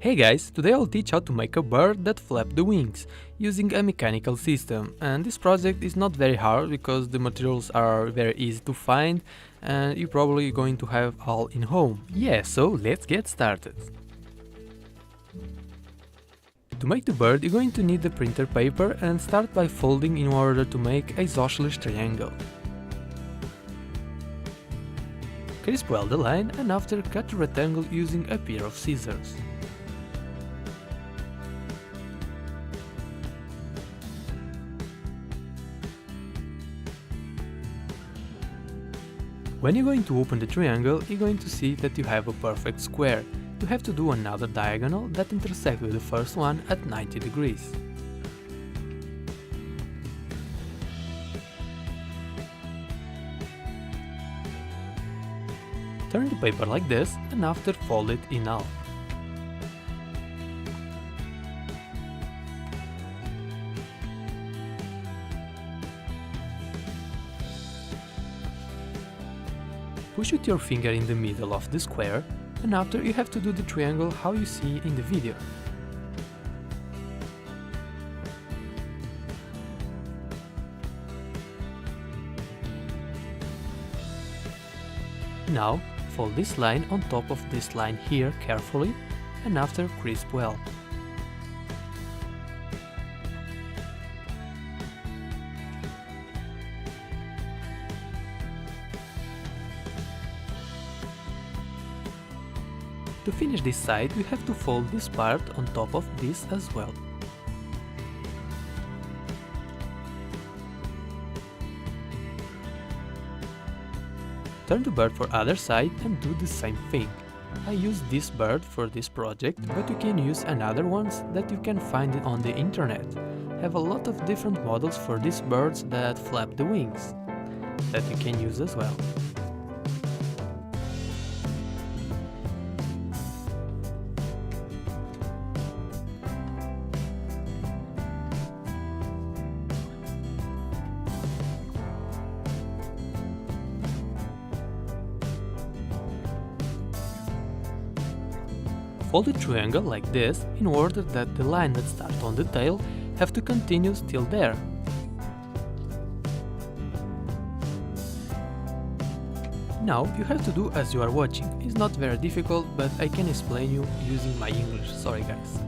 Hey guys, today I'll teach how to make a bird that flaps the wings, using a mechanical system, and this project is not very hard because the materials are very easy to find and you're probably going to have all in home. Yeah, so let's get started. To make the bird you're going to need the printer paper and start by folding in order to make a isosceles triangle. Crisp well the line and after cut the rectangle using a pair of scissors. When you're going to open the triangle, you're going to see that you have a perfect square. You have to do another diagonal that intersects with the first one at 90 degrees. Turn the paper like this and after fold it in half. Push with your finger in the middle of the square and after you have to do the triangle how you see in the video. Now fold this line on top of this line here carefully and after crisp well. To finish this side, we have to fold this part on top of this as well. Turn the bird for other side and do the same thing. I use this bird for this project, but you can use another ones that you can find on the internet. Have a lot of different models for these birds that flap the wings, that you can use as well. Fold the triangle like this in order that the line that starts on the tail have to continue still there. Now you have to do as you are watching. It's not very difficult, but I can explain you using my English, sorry guys.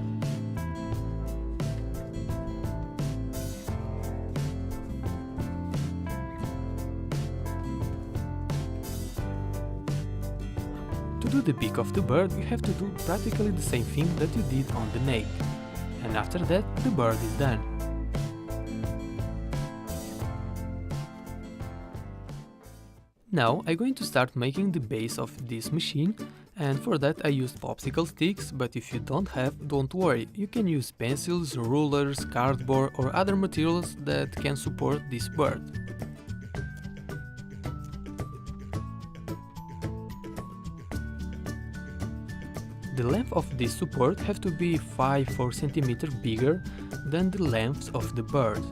To do the beak of the bird, you have to do practically the same thing that you did on the neck, and after that the bird is done. Now I'm going to start making the base of this machine, and for that I used popsicle sticks, but if you don't have, don't worry, you can use pencils, rulers, cardboard or other materials that can support this bird. The length of this support have to be 5-4 cm bigger than the length of the bird.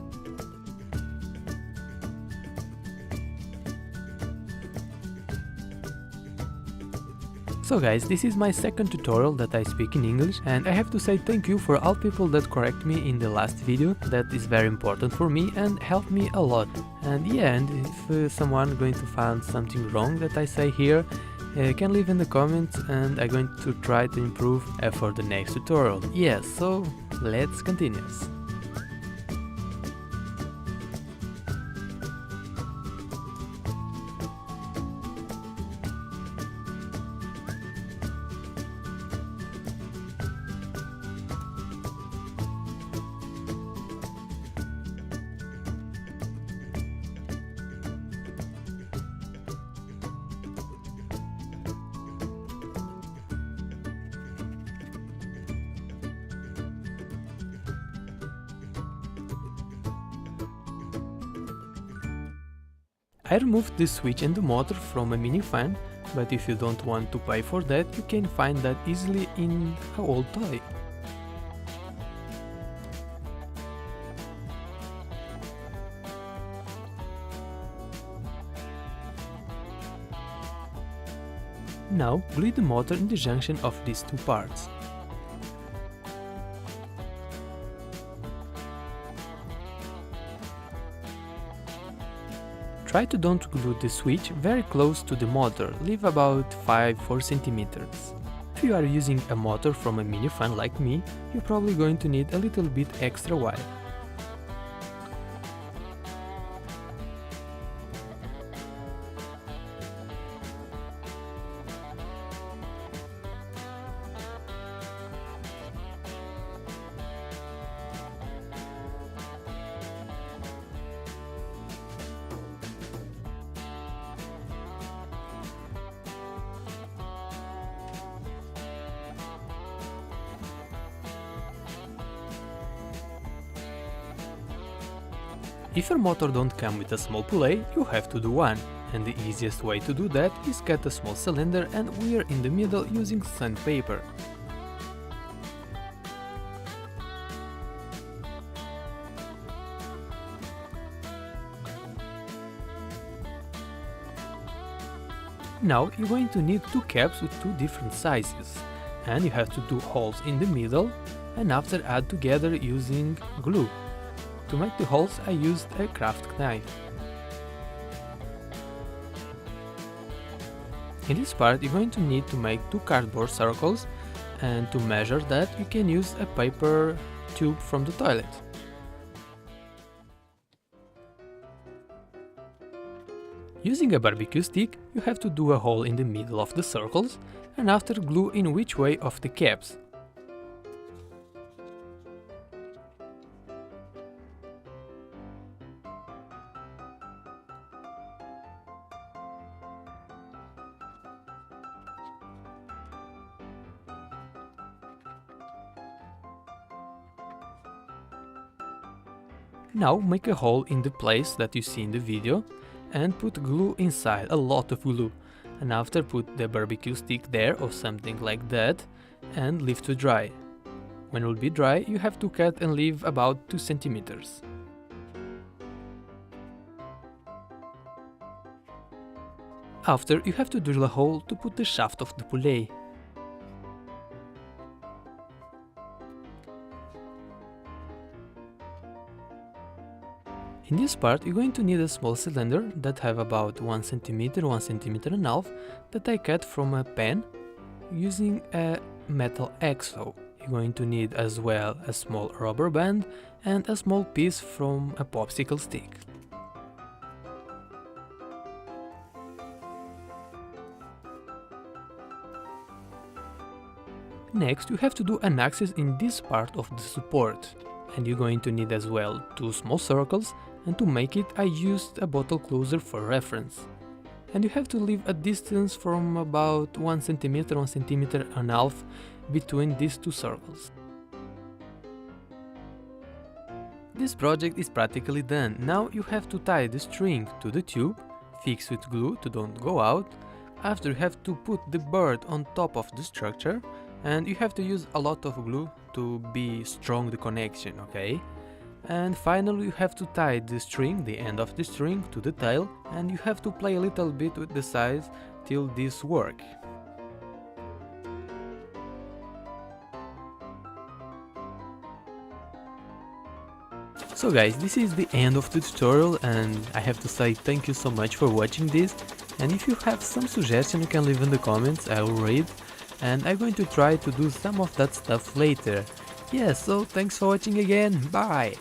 So guys, this is my second tutorial that I speak in English, and I have to say thank you for all people that correct me in the last video. That is very important for me and helped me a lot. And yeah, and if someone going to find something wrong that I say here, you can leave in the comments and I'm going to try to improve for the next tutorial. Yeah, so let's continue. I removed the switch and the motor from a mini fan, but if you don't want to pay for that, you can find that easily in an old toy. Now glue the motor in the junction of these two parts. Try to don't glue the switch very close to the motor, leave about 5-4 centimeters. If you are using a motor from a mini fan like me, you're probably going to need a little bit extra wire. If your motor don't come with a small pulley, you have to do one, and the easiest way to do that is cut a small cylinder and wear in the middle using sandpaper. Now you're going to need two caps with two different sizes, and you have to do holes in the middle and after add together using glue. To make the holes I used a craft knife. In this part you're going to need to make two cardboard circles, and to measure that you can use a paper tube from the toilet. Using a barbecue stick you have to do a hole in the middle of the circles and after glue in which way of the caps. Now make a hole in the place that you see in the video and put glue inside, a lot of glue, and after put the barbecue stick there or something like that and leave to dry. When it will be dry you have to cut and leave about 2 centimeters. After you have to drill a hole to put the shaft of the pulley. In this part you're going to need a small cylinder that have about 1 centimeter, 1 centimeter and a half that I cut from a pen using a metal axle. You're going to need as well a small rubber band and a small piece from a popsicle stick. Next you have to do an axis in this part of the support, and you're going to need as well 2 small circles, and to make it I used a bottle closer for reference. And you have to leave a distance from about 1 centimeter, 1 centimeter and a half between these 2 circles. This project is practically done. Now you have to tie the string to the tube, fix with glue to don't go out. After you have to put the bird on top of the structure, and you have to use a lot of glue to be strong the connection, okay? And finally you have to tie the string, the end of the string, to the tail, and you have to play a little bit with the size till this work. So guys, this is the end of the tutorial, and I have to say thank you so much for watching this, and if you have some suggestion you can leave in the comments, I will read, and I'm going to try to do some of that stuff later. Yeah, so thanks for watching again, bye!